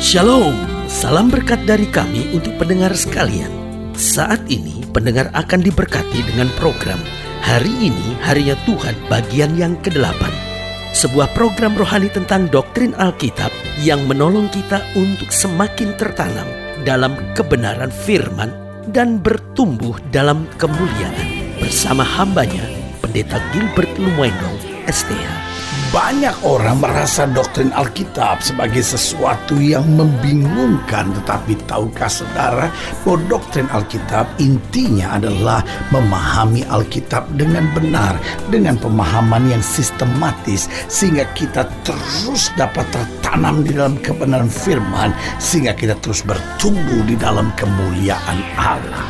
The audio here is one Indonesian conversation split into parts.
Shalom, salam berkat dari kami untuk pendengar sekalian. Saat ini pendengar akan diberkati dengan program Hari Ini Harinya Tuhan bagian yang ke-8. Sebuah program rohani tentang doktrin Alkitab yang menolong kita untuk semakin tertanam dalam kebenaran firman dan bertumbuh dalam kemuliaan. Bersama hambanya, Pendeta Gilbert Lumwendong, STH. Banyak orang merasa doktrin Alkitab sebagai sesuatu yang membingungkan. Tetapi tahukah saudara bahwa doktrin Alkitab intinya adalah memahami Alkitab dengan benar, dengan pemahaman yang sistematis, sehingga kita terus dapat tertanam di dalam kebenaran firman, sehingga kita terus bertumbuh di dalam kemuliaan Allah.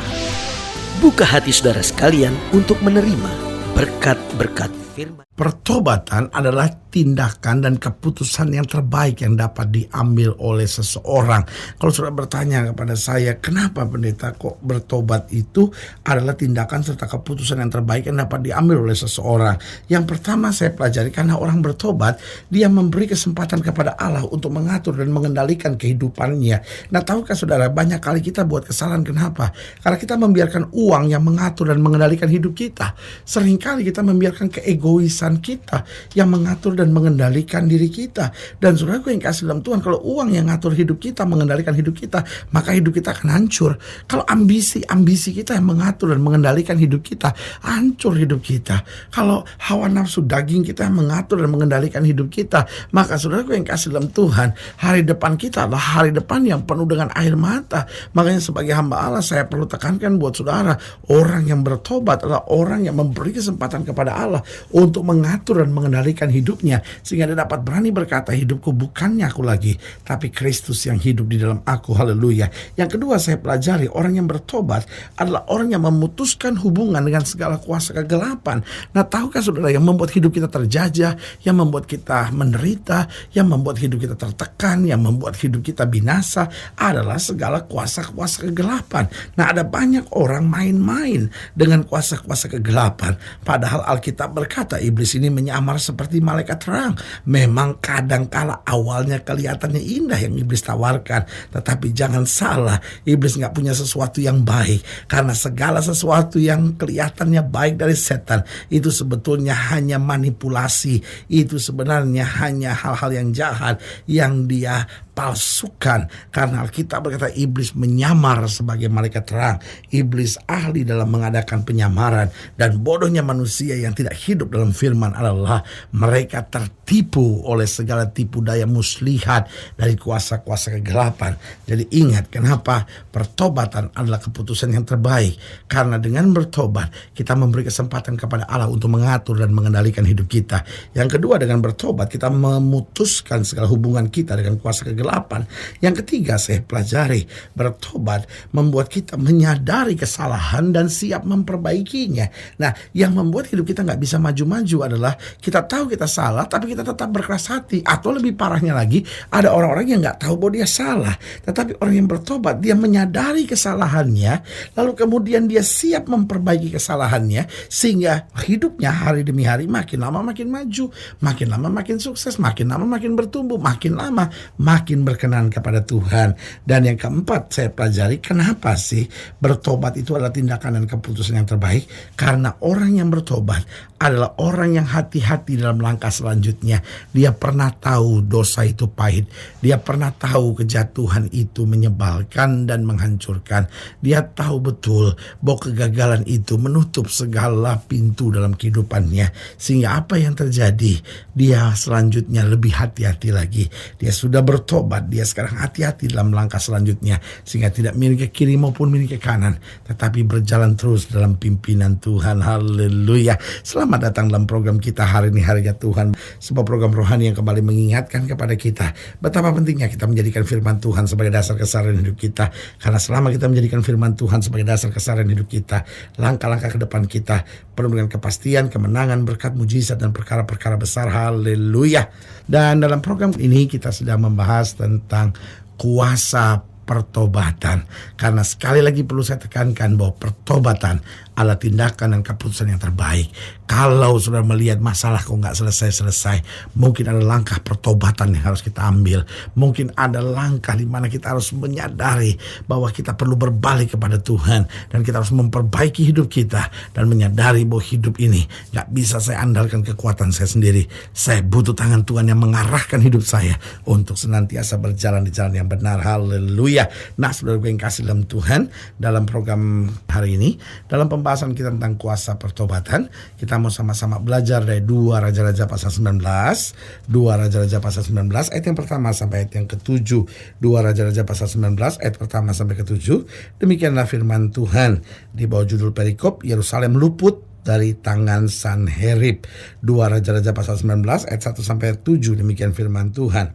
Buka hati saudara sekalian untuk menerima berkat-berkat firman. Pertobatan adalah tindakan dan keputusan yang terbaik yang dapat diambil oleh seseorang. Kalau saudara bertanya kepada saya, kenapa pendeta kok bertobat itu adalah tindakan serta keputusan yang terbaik yang dapat diambil oleh seseorang? Yang pertama saya pelajari, karena orang bertobat, dia memberi kesempatan kepada Allah untuk mengatur dan mengendalikan kehidupannya. Nah, tahukah saudara, banyak kali kita buat kesalahan. Kenapa? Karena kita membiarkan uang yang mengatur dan mengendalikan hidup kita. Seringkali kita membiarkan keegoisan kita yang mengatur dan mengendalikan diri kita. Dan saudaraku yang kasih dalam Tuhan, kalau uang yang ngatur hidup kita, mengendalikan hidup kita, maka hidup kita akan hancur. Kalau ambisi kita yang mengatur dan mengendalikan hidup kita, hancur hidup kita. Kalau hawa nafsu daging kita yang mengatur dan mengendalikan hidup kita, maka saudaraku yang kasih dalam Tuhan, hari depan kita adalah hari depan yang penuh dengan air mata. Makanya sebagai hamba Allah, saya perlu tekankan buat saudara, orang yang bertobat adalah orang yang memberi kesempatan kepada Allah untuk mengatur dan mengendalikan hidupnya, sehingga dia dapat berani berkata, hidupku bukannya aku lagi, tapi Kristus yang hidup di dalam aku. Haleluya. Yang kedua saya pelajari, orang yang bertobat adalah orang yang memutuskan hubungan dengan segala kuasa kegelapan. Nah, tahukah saudara, yang membuat hidup kita terjajah, yang membuat kita menderita, yang membuat hidup kita tertekan, yang membuat hidup kita binasa adalah segala kuasa-kuasa kegelapan. Nah, ada banyak orang main-main dengan kuasa-kuasa kegelapan, padahal Alkitab berkata iblis ini menyamar seperti malaikat terang. Memang kadangkala awalnya kelihatannya indah yang iblis tawarkan, tetapi jangan salah, iblis gak punya sesuatu yang baik, karena segala sesuatu yang kelihatannya baik dari setan itu sebetulnya hanya manipulasi. Itu sebenarnya hanya hal-hal yang jahat yang dia palsukan. Karena Alkitab berkata iblis menyamar sebagai malaikat terang. Iblis ahli dalam mengadakan penyamaran, dan bodohnya manusia yang tidak hidup dalam firman adalah mereka tertipu oleh segala tipu daya muslihat dari kuasa-kuasa kegelapan. Jadi ingat, kenapa pertobatan adalah keputusan yang terbaik? Karena dengan bertobat kita memberi kesempatan kepada Allah untuk mengatur dan mengendalikan hidup kita. Yang kedua, dengan bertobat kita memutuskan segala hubungan kita dengan kuasa kegelapan. Yang ketiga saya pelajari, bertobat membuat kita menyadari kesalahan dan siap memperbaikinya. Nah, yang membuat hidup kita gak bisa maju-maju adalah kita tahu kita salah, tapi kita tetap berkeras hati. Atau lebih parahnya lagi, ada orang-orang yang gak tahu bahwa dia salah, tetapi orang yang bertobat, dia menyadari kesalahannya, lalu kemudian dia siap memperbaiki kesalahannya, sehingga hidupnya hari demi hari makin lama makin maju, makin lama makin sukses, makin lama makin bertumbuh, makin lama makin berkenan kepada Tuhan. Dan yang keempat saya pelajari, kenapa sih bertobat itu adalah tindakan dan keputusan yang terbaik? Karena orang yang bertobat adalah orang yang hati-hati dalam langkah selanjutnya. Dia pernah tahu dosa itu pahit, dia pernah tahu kejatuhan itu menyebalkan dan menghancurkan. Dia tahu betul bahwa kegagalan itu menutup segala pintu dalam kehidupannya, sehingga apa yang terjadi, dia selanjutnya lebih hati-hati lagi. Dia sudah bertobat, dia sekarang hati-hati dalam langkah selanjutnya, sehingga tidak miring ke kiri maupun miring ke kanan, tetapi berjalan terus dalam pimpinan Tuhan. Haleluya. Selamat datang dalam program kita Hari Ini Harinya Tuhan, sebuah program rohani yang kembali mengingatkan kepada kita betapa pentingnya kita menjadikan firman Tuhan sebagai dasar keseharian hidup kita. Karena selama kita menjadikan firman Tuhan sebagai dasar keseharian hidup kita, langkah-langkah ke depan kita penuh dengan kepastian, kemenangan, berkat, mujizat, dan perkara-perkara besar. Haleluya. Dan dalam program ini kita sedang membahas tentang kuasa pertobatan. Karena sekali lagi perlu saya tekankan bahwa pertobatan adalah tindakan dan keputusan yang terbaik. Kalau saudara melihat masalah kok nggak selesai-selesai, mungkin ada langkah pertobatan yang harus kita ambil. Mungkin ada langkah di mana kita harus menyadari bahwa kita perlu berbalik kepada Tuhan, dan kita harus memperbaiki hidup kita dan menyadari bahwa hidup ini nggak bisa saya andalkan kekuatan saya sendiri. Saya butuh tangan Tuhan yang mengarahkan hidup saya untuk senantiasa berjalan di jalan yang benar. Haleluya. Nah, saudara yang kasih dalam Tuhan, dalam program hari ini, dalam pembahasan kita tentang kuasa pertobatan, kita mau sama-sama belajar dari 2 Raja-Raja pasal 19. 2 Raja-Raja pasal 19 ayat yang pertama sampai ayat yang ke-7. 2 Raja-Raja pasal 19 ayat pertama sampai ke-7. Demikianlah firman Tuhan di bawah judul perikop Yerusalem luput dari tangan Sanherib. 2 Raja-Raja pasal 19 ayat 1 sampai 7. Demikian firman Tuhan.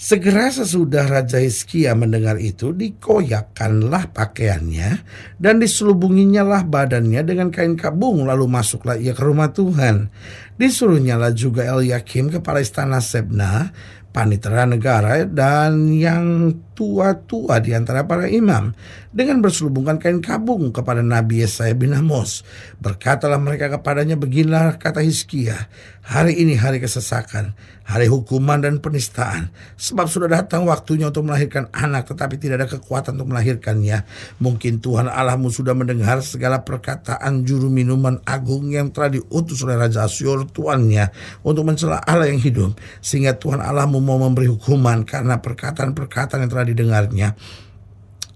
Segera sesudah Raja Hizkia mendengar itu, dikoyakkanlah pakaiannya dan diselubunginya lah badannya dengan kain kabung, lalu masuklah ia ke rumah Tuhan. Disuruhnyalah juga Eliakim kepala istana Sebna, panitera negara, dan yang tua-tua di antara para imam, dengan berselubungkan kain kabung kepada Nabi Yesaya bin Amos. Berkatalah mereka kepadanya, beginilah kata Hizkia, hari ini hari kesesakan, hari hukuman dan penistaan, sebab sudah datang waktunya untuk melahirkan anak, tetapi tidak ada kekuatan untuk melahirkannya. Mungkin Tuhan Allahmu sudah mendengar segala perkataan juru minuman agung yang telah diutus oleh Raja Asyur tuannya untuk mencela Allah yang hidup, sehingga Tuhan Allahmu mau memberi hukuman karena perkataan-perkataan yang telah didengarnya.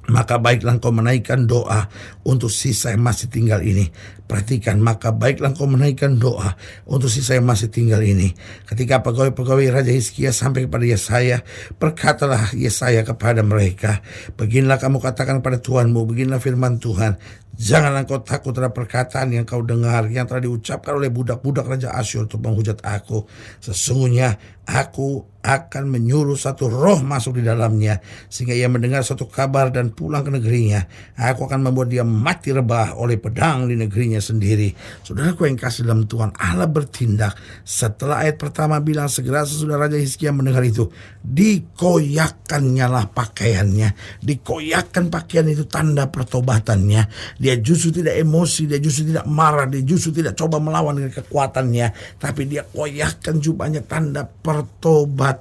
Maka baiklah engkau menaikkan doa untuk sisa yang masih tinggal ini. Perhatikan, maka baiklah engkau menaikkan doa untuk sisa yang masih tinggal ini. Ketika pegawai-pegawai Raja Hizkia sampai kepada Yesaya, berkatalah Yesaya kepada mereka, beginilah kamu katakan pada Tuhanmu, beginilah firman Tuhan, janganlah engkau takut terhadap perkataan yang kau dengar, yang telah diucapkan oleh budak-budak Raja Asyur untuk menghujat aku. Sesungguhnya aku akan menyuruh satu roh masuk di dalamnya, sehingga ia mendengar suatu kabar dan pulang ke negerinya. Aku akan membuat dia mati rebah oleh pedang di negerinya sendiri. Saudaraku yang kasih dalam Tuhan, Allah bertindak. Setelah ayat pertama bilang, segera sesudah Raja Hizkia mendengar itu, dikoyakkannya lah pakaiannya. Dikoyakkan pakaian itu tanda pertobatannya. Dia justru tidak emosi, dia justru tidak marah, dia justru tidak coba melawan dengan kekuatannya, tapi dia koyakkan jubahnya, tanda pertobatannya.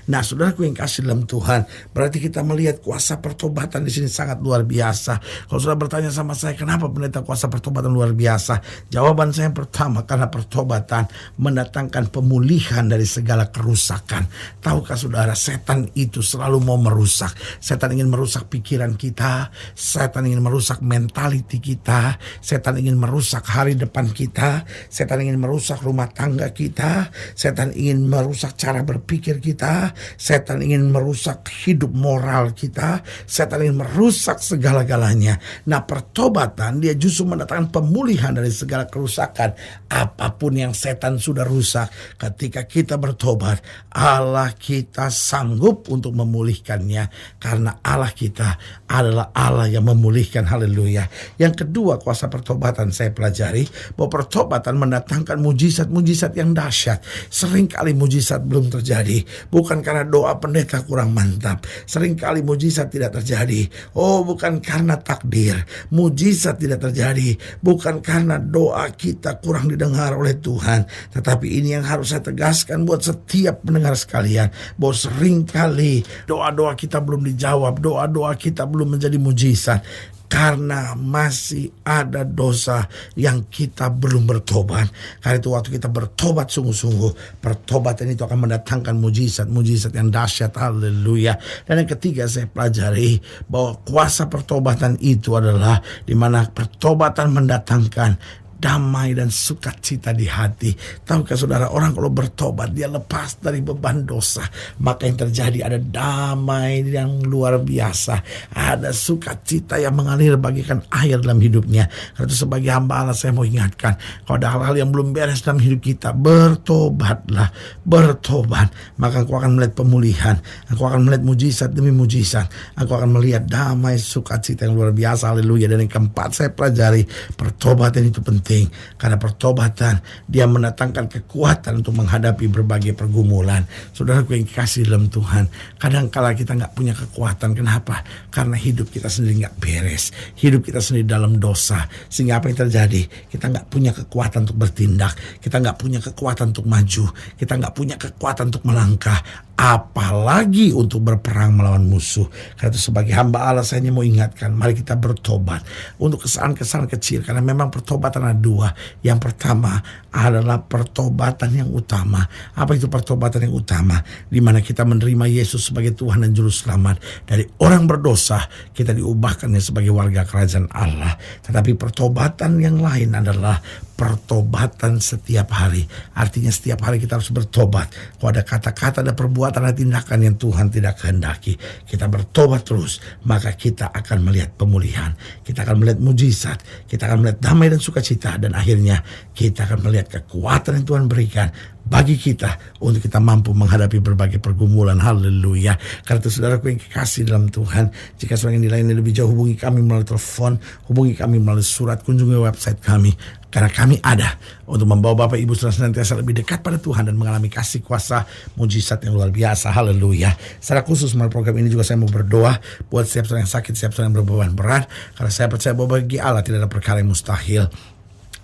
Nah, saudaraku yang kasih dalam Tuhan, berarti kita melihat kuasa pertobatan di sini sangat luar biasa. Kalau saudara bertanya sama saya, kenapa pendeta kuasa pertobatan luar biasa? Jawaban saya yang pertama, karena pertobatan mendatangkan pemulihan dari segala kerusakan. Tahukah saudara, setan itu selalu mau merusak. Setan ingin merusak pikiran kita, setan ingin merusak mentaliti kita, setan ingin merusak hari depan kita, setan ingin merusak rumah tangga kita, setan ingin merusak cara berpikir kita, setan ingin merusak hidup moral kita, setan ingin merusak segala-galanya. Nah, pertobatan dia justru mendatangkan pemulihan dari segala kerusakan. Apapun yang setan sudah rusak, ketika kita bertobat, Allah kita sanggup untuk memulihkannya, karena Allah kita adalah Allah yang memulihkan. Haleluya. Yang kedua, kuasa pertobatan saya pelajari bahwa pertobatan mendatangkan mujizat-mujizat yang dahsyat. Seringkali mujizat belum terjadi, bukan karena doa pendeta kurang mantap. Seringkali mujizat tidak terjadi, bukan karena takdir. Mujizat tidak terjadi bukan karena doa kita kurang didengar oleh Tuhan, tetapi ini yang harus saya tegaskan buat setiap pendengar sekalian, bahwa seringkali doa-doa kita belum dijawab, doa-doa kita belum menjadi mujizat, karena masih ada dosa yang kita belum bertobat. Karena itu waktu kita bertobat sungguh-sungguh, pertobatan itu akan mendatangkan mujizat yang dahsyat. Haleluya. Dan yang ketiga, saya pelajari bahwa kuasa pertobatan itu adalah di mana pertobatan mendatangkan damai dan sukacita di hati. Tahukah saudara, orang kalau bertobat, dia lepas dari beban dosa, maka yang terjadi ada damai yang luar biasa, ada sukacita yang mengalir bagaikan air dalam hidupnya. Karena itu sebagai hamba Allah, saya mau ingatkan, kalau ada hal-hal yang belum beres dalam hidup kita, bertobatlah, bertobat, maka engkau akan melihat pemulihan, engkau akan melihat mujizat demi mujizat, engkau akan melihat damai sukacita yang luar biasa. Haleluya. Dan yang keempat, saya pelajari pertobatan itu penting. penting, karena pertobatan dia mendatangkan kekuatan untuk menghadapi berbagai pergumulan. Saudaraku yang kasih dalam Tuhan, kadangkala kita nggak punya kekuatan. Kenapa? Karena hidup kita sendiri nggak beres, hidup kita sendiri dalam dosa, sehingga apa yang terjadi? Kita nggak punya kekuatan untuk bertindak, kita nggak punya kekuatan untuk maju, kita nggak punya kekuatan untuk melangkah, apalagi untuk berperang melawan musuh. Karena itu sebagai hamba Allah, saya hanya mau ingatkan, mari kita bertobat untuk kesalahan-kesalahan kecil. Karena memang pertobatan ada dua. Yang pertama adalah pertobatan yang utama. Apa itu pertobatan yang utama? Di mana kita menerima Yesus sebagai Tuhan dan Juru Selamat. Dari orang berdosa, kita diubahkannya sebagai warga kerajaan Allah. Tetapi pertobatan yang lain adalah pertobatan setiap hari. Artinya setiap hari kita harus bertobat. Kalau ada kata-kata, ada perbuatan, ada tindakan yang Tuhan tidak kehendaki, kita bertobat terus, maka kita akan melihat pemulihan, kita akan melihat mujizat, kita akan melihat damai dan sukacita, dan akhirnya kita akan melihat kekuatan yang Tuhan berikan bagi kita untuk kita mampu menghadapi berbagai pergumulan. Haleluya. Karena itu saudaraku yang kekasih dalam Tuhan, jika seorang yang lainnya lebih jauh, hubungi kami melalui telepon, hubungi kami melalui surat, kunjungi website kami. Karena kami ada untuk membawa Bapak Ibu Saudara senantiasa lebih dekat pada Tuhan dan mengalami kasih kuasa mujizat yang luar biasa. Haleluya. Secara khusus melalui program ini juga saya mau berdoa buat setiap orang yang sakit, setiap orang yang berbeban berat. Karena saya percaya bahwa bagi Allah tidak ada perkara yang mustahil.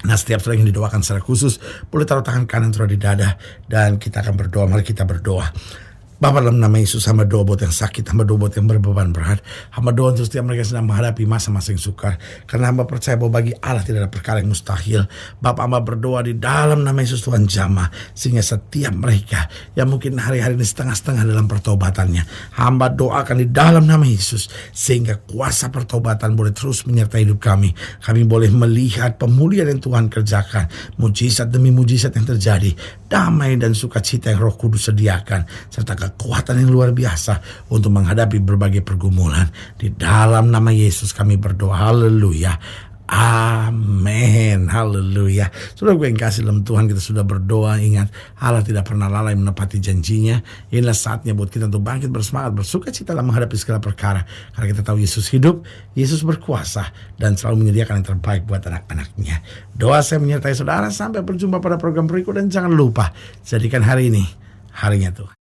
Nah, setiap saudara yang didoakan secara khusus, boleh taruh tangan kanan taruh di dada, dan kita akan berdoa. Mari kita berdoa. Bapa, dalam nama Yesus, hamba doa buat yang sakit, hamba doa buat yang berbeban berat, hamba doa untuk setiap mereka yang sedang menghadapi masa-masa yang sukar, karena hamba percaya bahwa bagi Allah tidak ada perkara yang mustahil. Bapa, hamba berdoa di dalam nama Yesus, Tuhan jamah, sehingga setiap mereka yang mungkin hari-hari ini setengah-setengah dalam pertobatannya, hamba doakan di dalam nama Yesus, sehingga kuasa pertobatan boleh terus menyertai hidup kami. Kami boleh melihat pemulihan yang Tuhan kerjakan, mujizat demi mujizat yang terjadi, damai dan sukacita yang Roh Kudus sediakan, serta kekuatan yang luar biasa untuk menghadapi berbagai pergumulan. Di dalam nama Yesus kami berdoa. Haleluya. Amin. Haleluya. Saudara gue yang kasih dalam Tuhan, kita sudah berdoa. Ingat, Allah tidak pernah lalai menepati janjinya. Inilah saatnya buat kita untuk bangkit bersemangat, bersuka cita dalam menghadapi segala perkara. Karena kita tahu Yesus hidup, Yesus berkuasa, dan selalu menyediakan yang terbaik buat anak-anaknya. Doa saya menyertai saudara. Sampai berjumpa pada program berikut, dan jangan lupa jadikan hari ini harinya Tuhan.